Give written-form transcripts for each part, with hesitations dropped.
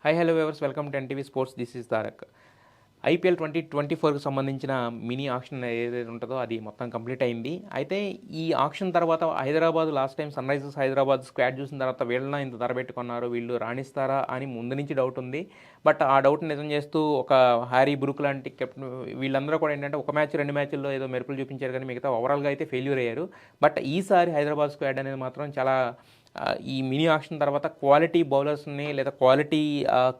High hello viewers, welcome to NTV sports. This is Tarak. IPL 2024కి సంబంధించిన mini auction ఏదైతే ఉంటుందో అది మొత్తం కంప్లీట్ అయింది. అయితే ఈ ఆక్షన్ తర్వాత Hyderabad last time Sunrisers Hyderabad squad చూసిన తర్వాత వీళ్ళన ఇంత ధర పెట్టుకున్నారు, వీళ్ళు రాణిస్తారా అని ముందు నుంచి డౌట్ ఉంది. బట్ ఆ డౌట్ నిజం చేస్తూ ఒక హ్యారీ బ్రూక్ లాంటి కెప్టెన్ వీళ్ళందరూ కూడా ఏంటంటే ఒక మ్యాచ్ రెండు మ్యాచ్ల్లో ఏదో మెరుపులు చూపించారు, కానీ మిగతా ఓవరాల్గా అయితే ఫెయిల్యూర్ అయ్యారు. బట్ ఈసారి హైదరాబాద్ స్క్వాడ్ అనేది మాత్రం చాలా ఈ మినీ ఆక్షన్ తర్వాత క్వాలిటీ బౌలర్స్ని లేదా క్వాలిటీ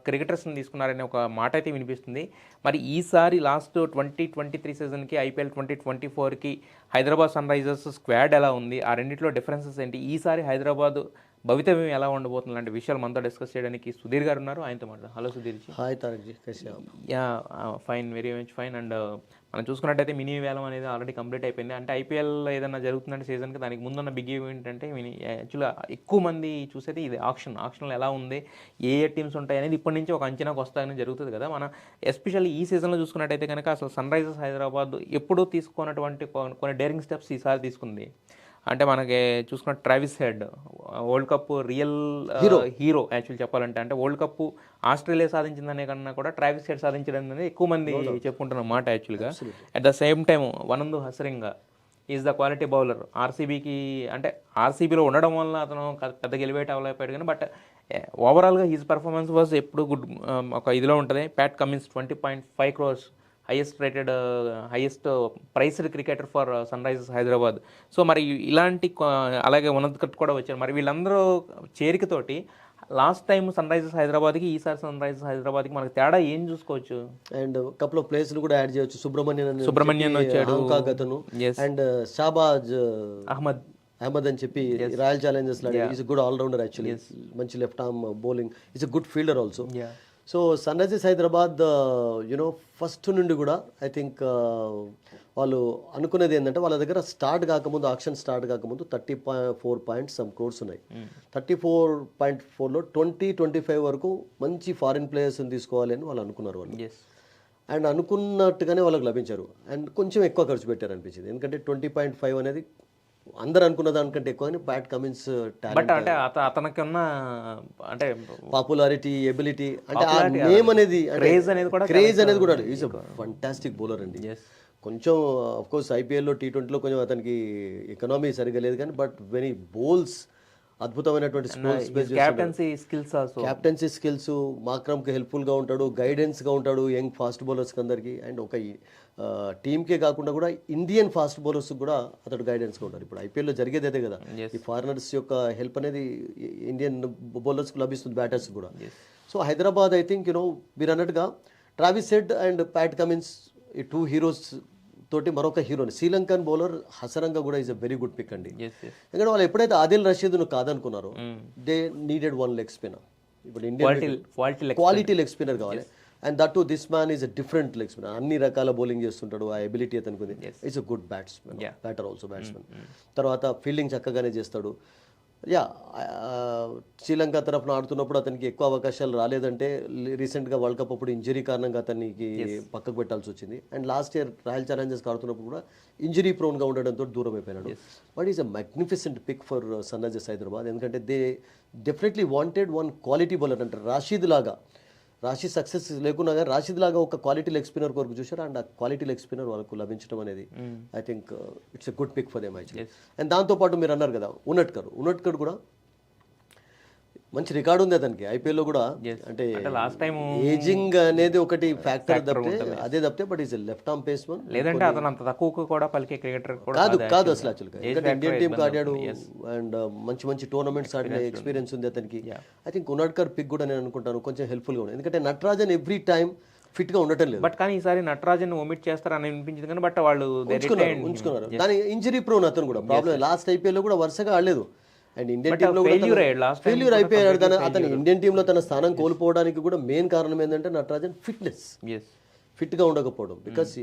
క్రికెటర్స్ని తీసుకున్నారనే ఒక మాట అయితే వినిపిస్తుంది. మరి ఈసారి లాస్ట్ 2023 సీజన్కి ఐపీఎల్ 2024కి హైదరాబాద్ సన్ రైజర్స్ స్క్వాడ్ ఎలా ఉంది, ఆ రెండింటిలో డిఫరెన్సెస్ ఏంటి, ఈసారి హైదరాబాద్ భవితవ్యం ఎలా ఉండబోతుంది లాంటి విషయాలు మనతో డిస్కస్ చేయడానికి సుధీర్ గారు ఉన్నారు. ఆయనతో మాట్లాడు. Hello Sudheer ji. Hi Tarak ji. Yeah fine, very much fine. And మనం చూసుకున్నట్టయితే మినీ వేలం అనేది ఆల్రెడీ కంప్లీట్ అయిపోయింది. అంటే ఐపీఎల్ ఏదైనా జరుగుతుందంటే సీజన్కి దానికి ముందున్న బిగ్ ఈవెంట్ అంటే యాక్చువల్గా ఎక్కువ మంది చూసేది ఇది ఆక్షన్లో ఎలా ఉంది, ఏ టీమ్స్ ఉంటాయి అనేది ఇప్పటి నుంచి ఒక అంచనాకు వస్తాయని జరుగుతుంది కదా. మనం ఎస్పెషల్లీ ఈ సీజన్లో చూసుకున్నట్టయితే కనుక అసలు సన్ రైజర్స్ హైదరాబాద్ ఎప్పుడూ తీసుకున్నటువంటి కొన్ని డేరింగ్ స్టెప్స్ ఈసారి తీసుకుంది. అంటే మనకి చూసుకున్న Travis head world cup real hero actual చెప్పాలంటే. అంటే వరల్డ్ కప్ ఆస్ట్రేలియా సాధించిందనే కన్నా కూడా ట్రావిస్ హెడ్ సాధించడం అనేది ఎక్కువ మంది చెప్పుకుంటున్న మాట యాక్చువల్గా. At the same time Wanindu Hasaranga is the quality bowler. ఆర్సీబీకి అంటే ఆర్సీబీలో ఉండడం వల్ల అతను పెద్ద గెలివేట్ అవ్వలేకపోయాడు, కానీ బట్ ఓవరాల్గా హీజ్ పర్ఫార్మెన్స్ వాజ్ ఎప్పుడు గుడ్. ఒక ఇదిలో ఉంటుంది. Pat Cummins 20.5 crores highest priced cricketer for Sunrisers Hyderabad. So మరి ఇలాంటి అలాగే ఉన్నత కూడా వచ్చారు. మరి వీళ్ళందరూ చేరికతోటి లాస్ట్ టైం సన్ రైజర్స్ హైదరాబాద్కి ఈసారి సన్ రైజర్స్ హైదరాబాద్కి మనకి తేడా ఏం చూసుకోవచ్చు? అండ్ కపుల్ ఆఫ్ ప్లేస్లు కూడా యాడ్ చేయొచ్చు. సుబ్రహ్మణ్యన్ వచ్చాడు, అతను, అండ్ షాబాజ్ అహ్మద్ అని చెప్పి royal challengers is good allrounder actually. మంచి left arm bowling, is a good fielder also. So Sunrisers Hyderabad first నుండి కూడా ఐ థింక్ వాళ్ళు అనుకునేది ఏంటంటే వాళ్ళ దగ్గర ఆక్షన్ స్టార్ట్ కాకముందు 34 crores ఉన్నాయి. 34.4లో 20-25 వరకు మంచి ఫారిన్ ప్లేయర్స్ని తీసుకోవాలి అని వాళ్ళు అనుకున్నారు వాళ్ళు. అండ్ అనుకున్నట్టుగానే వాళ్ళకి లభించారు. అండ్ కొంచెం ఎక్కువ ఖర్చు పెట్టారు అనిపించింది, ఎందుకంటే 20.5 అనేది అందరు అనుకున్న దానికంటే ఎక్కువ. ప్యాట్ కమిన్స్ టాలెంట్ అంటే అతనికి ఉన్న అంటే పాపులారిటీ, ఎబిలిటీ, అంటే ఆ నేమ్ అనేది క్రేజ్ అనేది కూడా ఈజ్ అ ఫంటాస్టిక్ బౌలర్ అండి. కొంచెం ఆఫ్ కోర్స్ ఐపీఎల్లో T20లో కొంచెం అతనికి ఎకనామీ సరిగా లేదు, కానీ బట్ వెన్ హీ బౌల్స్ అద్భుతమైనటువంటి క్యాప్టెన్సీ స్కిల్స్, మాక్రమ్కి హెల్ప్ఫుల్గా ఉంటాడు, గైడెన్స్గా ఉంటాడు యంగ్ ఫాస్ట్ బౌలర్స్కి అందరికీ. అండ్ ఒక టీమ్కే కాకుండా కూడా ఇండియన్ ఫాస్ట్ బౌలర్స్ కూడా అతడు గైడెన్స్గా ఉంటారు. ఇప్పుడు ఐపీఎల్లో జరిగేది అదే కదా, ఈ ఫారినర్స్ యొక్క హెల్ప్ అనేది ఇండియన్ బౌలర్స్కి లభిస్తుంది, బ్యాటర్స్ కూడా. సో హైదరాబాద్ ఐ థింక్ మీరు అన్నట్టుగా Travis Head and Pat Cummins, ఈ టూ హీరోస్ తోటి మరొక హీరోని శ్రీలంకన్ బౌలర్ హసరంగా కూడా is a very good pick అండి. ఎందుకంటే వాళ్ళు ఎప్పుడైతే ఆదిల్ రషీద్ను కాదనుకున్నారో they needed one leg spinner. ఇప్పుడు ఇండియన్ క్వాలిటీ లెగ్ స్పిన్నర్ కావాలి. And that to this man is a different leg spinner. అన్ని రకాల బౌలింగ్ చేస్తుంటాడు, ఆ ఎబిలిటీ అతనికి is a good batter also batsmen. తర్వాత ఫీల్డింగ్ చక్కగానే చేస్తాడు. శ్రీలంక తరఫున ఆడుతున్నప్పుడు అతనికి ఎక్కువ అవకాశాలు రాలేదంటే రీసెంట్గా వరల్డ్ కప్ అప్పుడు ఇంజరీ కారణంగా అతనికి పక్కకు పెట్టాల్సి వచ్చింది. And last year Royal Challengers ఆడుతున్నప్పుడు కూడా ఇంజరీ ప్రోన్గా ఉండడంతో దూరం అయిపోయినాడు. But is a magnificent pick for Sunrisers Hyderabad, ఎందుకంటే they definitely wanted one quality bowler. అంటే రాషిద్ సక్సెస్ లేకున్నా కానీ రాషిద్ లాగా ఒక క్వాలిటీ లెగ్ స్పిన్నర్ కొరకు చూశారు. అండ్ ఆ క్వాలిటీ లెగ్ స్పిన్నర్ వాళ్ళకు లభించడం అనేది I think it's a good pick for them actually. And దాంతోపాటు మీరు అన్నారు కదా ఉన్నట్కర్ కూడా మంచి రికార్డు ఉంది అతనికి ఐపీఎల్లో కూడా. అంటే లాస్ట్ టైం ఏజింగ్ అనేది ఒకటి ఫ్యాక్టర్ తప్పితే బట్ ఈస్ లెఫ్ట్ ఆర్మ్ పేస్మన్. లేదంటే అతను అంత తక్కువ కూడా పలికే క్రికెటర్ కాదు అసలు యాక్చువల్గా. ఎందుకంటే ఇండియన్ టీమ్ ఆడాడు అండ్ మంచి టోర్నమెంట్స్ ఆడిన ఎక్స్పీరియన్స్ ఉంది అతనికి. ఐ థింక్ ఉన్నట్కర్ పిక్ కూడా నేను అనుకుంటాను కొంచెం హెల్ప్ఫుల్గా ఉంది, ఎందుకంటే నటరాజన్ ఎవ్రీ టైం ఫిట్ గా ఉండటం లేదు. బట్ కానీ ఈసారి నటరాజన్ ఒమిట్ చేస్తారని అనిపించింది, కానీ బట్ వాళ్ళు ఉంచుకున్నారు. దాని ఇంజరీ ప్రోన్ అతను కూడా ప్రాబ్లం. లాస్ట్ ఐపీఎల్లో కూడా వరుసగా ఆడలేదు. అండ్ ఇండియన్ టీంలో ఫెయిల్యూర్ అయిపోయాడు. అతను ఇండియన్ టీంలో తన స్థానం కోల్పోవడానికి కూడా మెయిన్ కారణం ఏంటంటే నటరాజన్ ఫిట్గా ఉండకపోవడం. బికాస్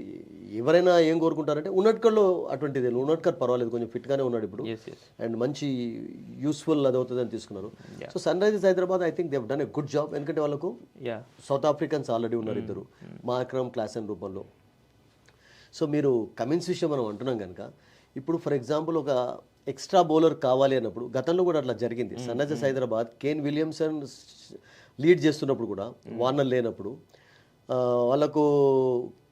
ఎవరైనా ఏం కోరుకుంటారంటే ఉన్నట్కర్లో అటువంటిది. ఉన్నట్కర్ పర్వాలేదు, కొంచెం ఫిట్గానే ఉన్నాడు ఇప్పుడు. అండ్ మంచి యూస్ఫుల్ అది అవుతుందని తీసుకున్నారు. So Sunrisers Hyderabad I think they have done a good job, ఎందుకంటే వాళ్ళకు సౌత్ ఆఫ్రికన్స్ ఆల్రెడీ ఉన్నారు ఇద్దరు, మాక్రమ్ క్లాసెన్ రూపంలో. సో మీరు కమిన్స్ విషయం మనం అంటున్నాం కనుక, ఇప్పుడు ఫర్ ఎగ్జాంపుల్ ఒక ఎక్స్ట్రా బౌలర్ కావాలి అన్నప్పుడు గతంలో కూడా అట్లా జరిగింది. Sunrisers Hyderabad Kane Williamson lead చేస్తున్నప్పుడు కూడా వార్నర్ లేనప్పుడు వాళ్ళకు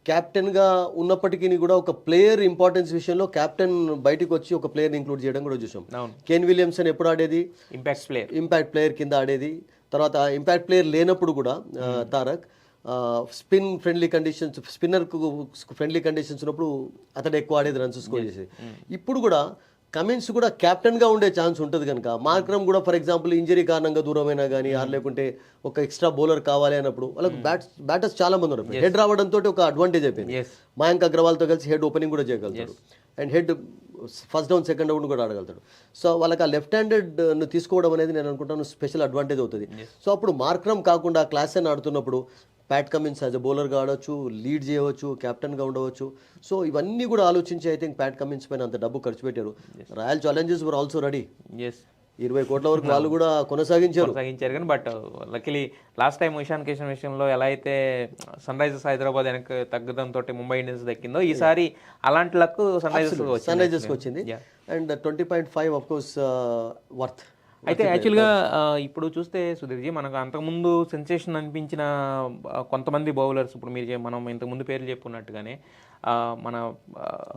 క్యాప్టెన్గా ఉన్నప్పటికీ కూడా ఒక ప్లేయర్ ఇంపార్టెన్స్ విషయంలో క్యాప్టెన్ బయటకు వచ్చి ఒక ప్లేయర్ని ఇంక్లూడ్ చేయడం కూడా చూసాం. కేన్ విలియమ్సన్ ఎప్పుడు ఆడేది ఇంపాక్ట్ ప్లేయర్ కింద ఆడేది. తర్వాత ఇంపాక్ట్ ప్లేయర్ లేనప్పుడు కూడా తారక్ స్పిన్ ఫ్రెండ్లీ కండిషన్స్, స్పిన్నర్కు ఫ్రెండ్లీ కండిషన్స్ ఉన్నప్పుడు అతడు ఎక్కువ ఆడేది, రన్స్ స్కోర్ చేసేది. ఇప్పుడు కూడా కమిన్స్ కూడా కెప్టెన్గా ఉండే ఛాన్స్ ఉంటుంది కనుక మార్క్రమ్ కూడా ఫర్ ఎగ్జాంపుల్ ఇంజరీ కారణంగా దూరమైనా కానీ లేకుంటే ఒక ఎక్స్ట్రా బౌలర్ కావాలి అన్నప్పుడు వాళ్ళకి బ్యాటర్స్ చాలా మంది ఉన్నారు. హెడ్ రావడంతో ఒక అడ్వాంటేజ్ అయిపోయింది. మయాంక్ అగ్రవాల్తో కలిసి హెడ్ ఓపెనింగ్ కూడా చేయగలుగుతాడు and head first down second down కూడా ఆడగలుగుతాడు. సో వాళ్ళకి ఆ లెఫ్ట్ హ్యాండెడ్ తీసుకోవడం అనేది నేను అనుకుంటాను స్పెషల్ అడ్వాంటేజ్ అవుతుంది. సో అప్పుడు మార్క్రమ్ కాకుండా క్లాసెన్ ఆడుతున్నప్పుడు ప్యాట్ కమిన్స్ యాజ్ అ బౌలర్గా ఆడవచ్చు, లీడ్ చేయవచ్చు, కెప్టెన్గా ఉండవచ్చు. సో ఇవన్నీ కూడా ఆలోచించి ఐ థింక్ ప్యాట్ కమిన్స్ పైన అంత డబ్బు ఖర్చు పెట్టారు. Royal Challengers were also ready. 20 కోట్ల వరకు వాళ్ళు కూడా కొనసాగించారు కానీ but luckily last time Ishan Kishan విషయంలో ఎలా అయితే సన్ రైజర్స్ హైదరాబాద్ వెనక్కి తగ్గడంతో ముంబై ఇండియన్స్ దక్కిందో ఈసారి అలాంటి లక్ సన్ రైజర్స్కి వచ్చింది. And 20.5 of course worth. అయితే యాక్చువల్గా ఇప్పుడు చూస్తే సుధీర్జీ మనకు అంతకుముందు సెన్సేషన్ అనిపించిన కొంతమంది బౌలర్స్, ఇప్పుడు మీరు మనం ఇంతకుముందు పేర్లు చెప్పుకున్నట్టుగానే మన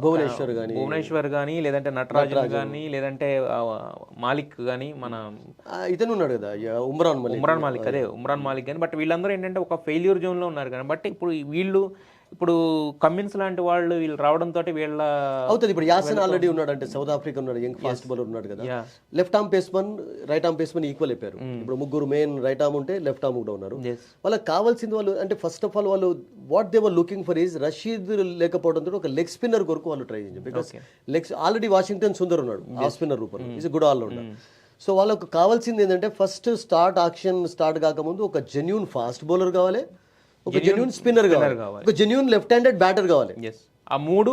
భువనేశ్వర్ కానీ లేదంటే నటరాజన్ కానీ లేదంటే మాలిక్ కానీ మన ఇతను ఉన్నాడు కదా ఉమ్రాన్ మాలిక్ కానీ బట్ వీళ్ళందరూ ఏంటంటే ఒక ఫెయిల్యూర్ జోన్లో ఉన్నారు కానీ బట్ ఇప్పుడు కమిన్స్ లాంటి వీళ్ళు రావడంతో వీళ్ళ అవుతుంది. ఇప్పుడు యాసన్ ఆల్రెడీ ఉన్నాడు, అంటే సౌత్ ఆఫ్రికా ఉన్నాడు, యంగ్ ఫాస్ట్ బౌలర్ ఉన్నాడు కదా. Left arm paceman right arm paceman equal అయిపోయారు. ఇప్పుడు ముగ్గురు మెయిన్ రైట్ ఆర్మ్ ఉంటే లెఫ్ట్ ఆర్మ్ కూడా ఉన్నారు. వాళ్ళకి కావాల్సింది వాళ్ళు అంటే ఫస్ట్ ఆఫ్ ఆల్ వాళ్ళు what they were looking for is Rashid లేకపోవడంతో ఒక లెగ్ స్పిన్నర్ కొరకు వాళ్ళు ట్రై చేయండి. Because legs already Washington Sundar ఉన్నాడు ఆఫ్ స్పిన్నర్ రూపంలో, ఈజ్ గుడ్ ఆల్రౌండర్. సో వాళ్ళకు కావాల్సింది ఏంటంటే ఫస్ట్ యాక్షన్ స్టార్ట్ కాకముందు ఒక జెన్యూన్ ఫాస్ట్ బౌలర్ కావాలి, ఒక జెన్యూన్ స్పిన్నర్ కావాలి, ఒక జెన్యూన్ లెఫ్ట్ హ్యాండెడ్ బ్యాటర్ కావాలి. ఆ మూడు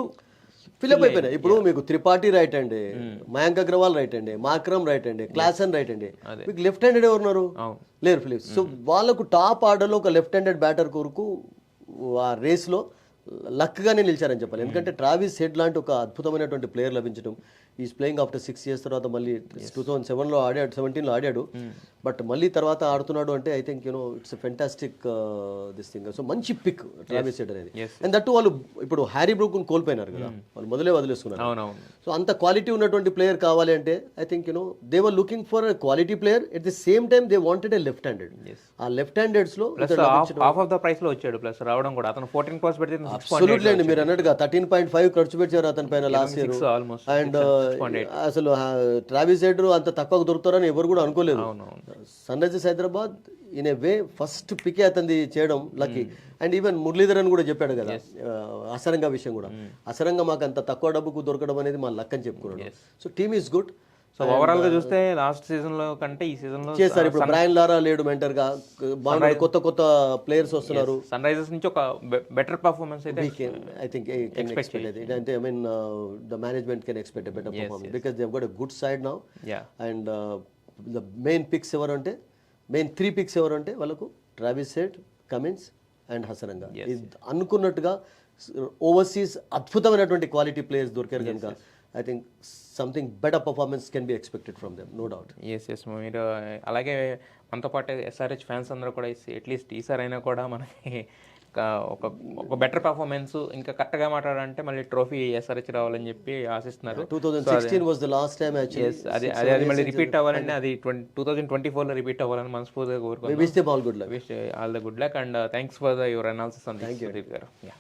ఫిల్అప్ అయిపోయినాయి. ఇప్పుడు మీకు Tripathi right hand, Mayank Agarwal right hand, Markram right hand, Klaasen right hand, మీకు లెఫ్ట్ హ్యాండెడ్ ఎవరు ఉన్నారు? లేరు ఫిలిప్స్. సో వాళ్ళకు టాప్ ఆర్డర్లో ఒక లెఫ్ట్ హ్యాండెడ్ బ్యాటర్ కొరకు ఆ రేస్లో లక్గానే నిలిచారని చెప్పాలి. ఎందుకంటే ట్రావిస్ హెడ్ లాంటి ఒక అద్భుతమైనటువంటి ప్లేయర్ లభించడం, ఈజ్ ప్లేయింగ్ ఆఫ్టర్ 6 years తర్వాత మళ్ళీ 2007లో ఆడాడు, 17లో ఆడాడు, బట్ మళ్ళీ తర్వాత ఆడుతున్నాడు అంటే I think it's fantastic this thing. So మంచి పిక్ ట్రావిస్ హెడ్ అనేది. అండ్ దట్టు వాళ్ళు ఇప్పుడు హ్యారీ బ్రూక్ కోల్పోయినారు కదా, వాళ్ళు మొదలే వదిలేసుకున్నారు. సో అంత క్వాలిటీ ఉన్నటువంటి ప్లేయర్ కావాలి అంటే I think they were looking for quality player, at the same time they wanted a left handed. ఆ లెఫ్ట్ హ్యాండెడ్స్ లో హాఫ్ ఆఫ్ ద ప్రైస్ లో వచ్చాడు, ప్లస్ రావడం కూడా అతను 14 crores పెడితే అబ్సల్యూట్లీ అండి. మీరు అన్నట్టుగా 13.5 ఖర్చు పెట్టారు అతని పైన లాస్ట్ ఇయర్. అండ్ అసలు ట్రావిస్ హెడ్ అంత తక్కువ దొరుకుతారని ఎవరు కూడా అనుకోలేదు. Sunrisers Hyderabad in a way first పికే అతనిది చేయడం లక్కీ. అండ్ ఈవెన్ మురళీధర్ అని కూడా చెప్పాడు కదా అసరంగా విషయం కూడా, అసరంగా మాకు అంత తక్కువ డబ్బుకు దొరకడం అనేది మా లక్ అని చెప్పుకున్నాడు. So team is good. So overall గా చూస్తే లాస్ట్ సీజన్ లో కంటే ఈ సీజన్ లో చేస్తారు. ఇప్పుడు బ్రయన్ లారా లేడు మెంటర్ గా, కొత్త ప్లేయర్స్ వస్తున్నారు. సన్ రైజర్స్ నుంచి ఒక బెటర్ పర్ఫార్మెన్స్ అయితే ఐ థింక్ అంటే I mean the management can expect better performance because they have got a good side now. And the main picks ఎవరంటే మెయిన్ 3 picks ఎవరంటే వాళ్ళకు Travis Head, Cummins and Hasaranga. అనుకున్నట్టుగా overseas అద్భుతమైనటువంటి quality players దొరికారు కనుక I think something better performance can be expected from them, no doubt. Yes మీరు అలాగే మనతో పాటు ఎస్ఆర్హెచ్ ఫ్యాన్స్ అందరూ కూడా అట్లీస్ట్ ఈసారి అయినా కూడా మనకి ఒక బెటర్ పర్ఫార్మెన్స్ ఇంకా కరెక్ట్గా మాట్లాడాలంటే మళ్ళీ ట్రోఫీ ఎస్ఆర్హెచ్ రావాలని చెప్పి ఆశిస్తున్నారు. 2016 was the last time actually. అది మళ్ళీ రిపీట్ అవ్వాలంటే అది 2024లో రిపీట్ అవ్వాలని మనస్ఫూర్తిగా కోరుకుంటున్నాను. We wish them all good luck. Wish all the good luck and thanks for your analysis on this. Thank you.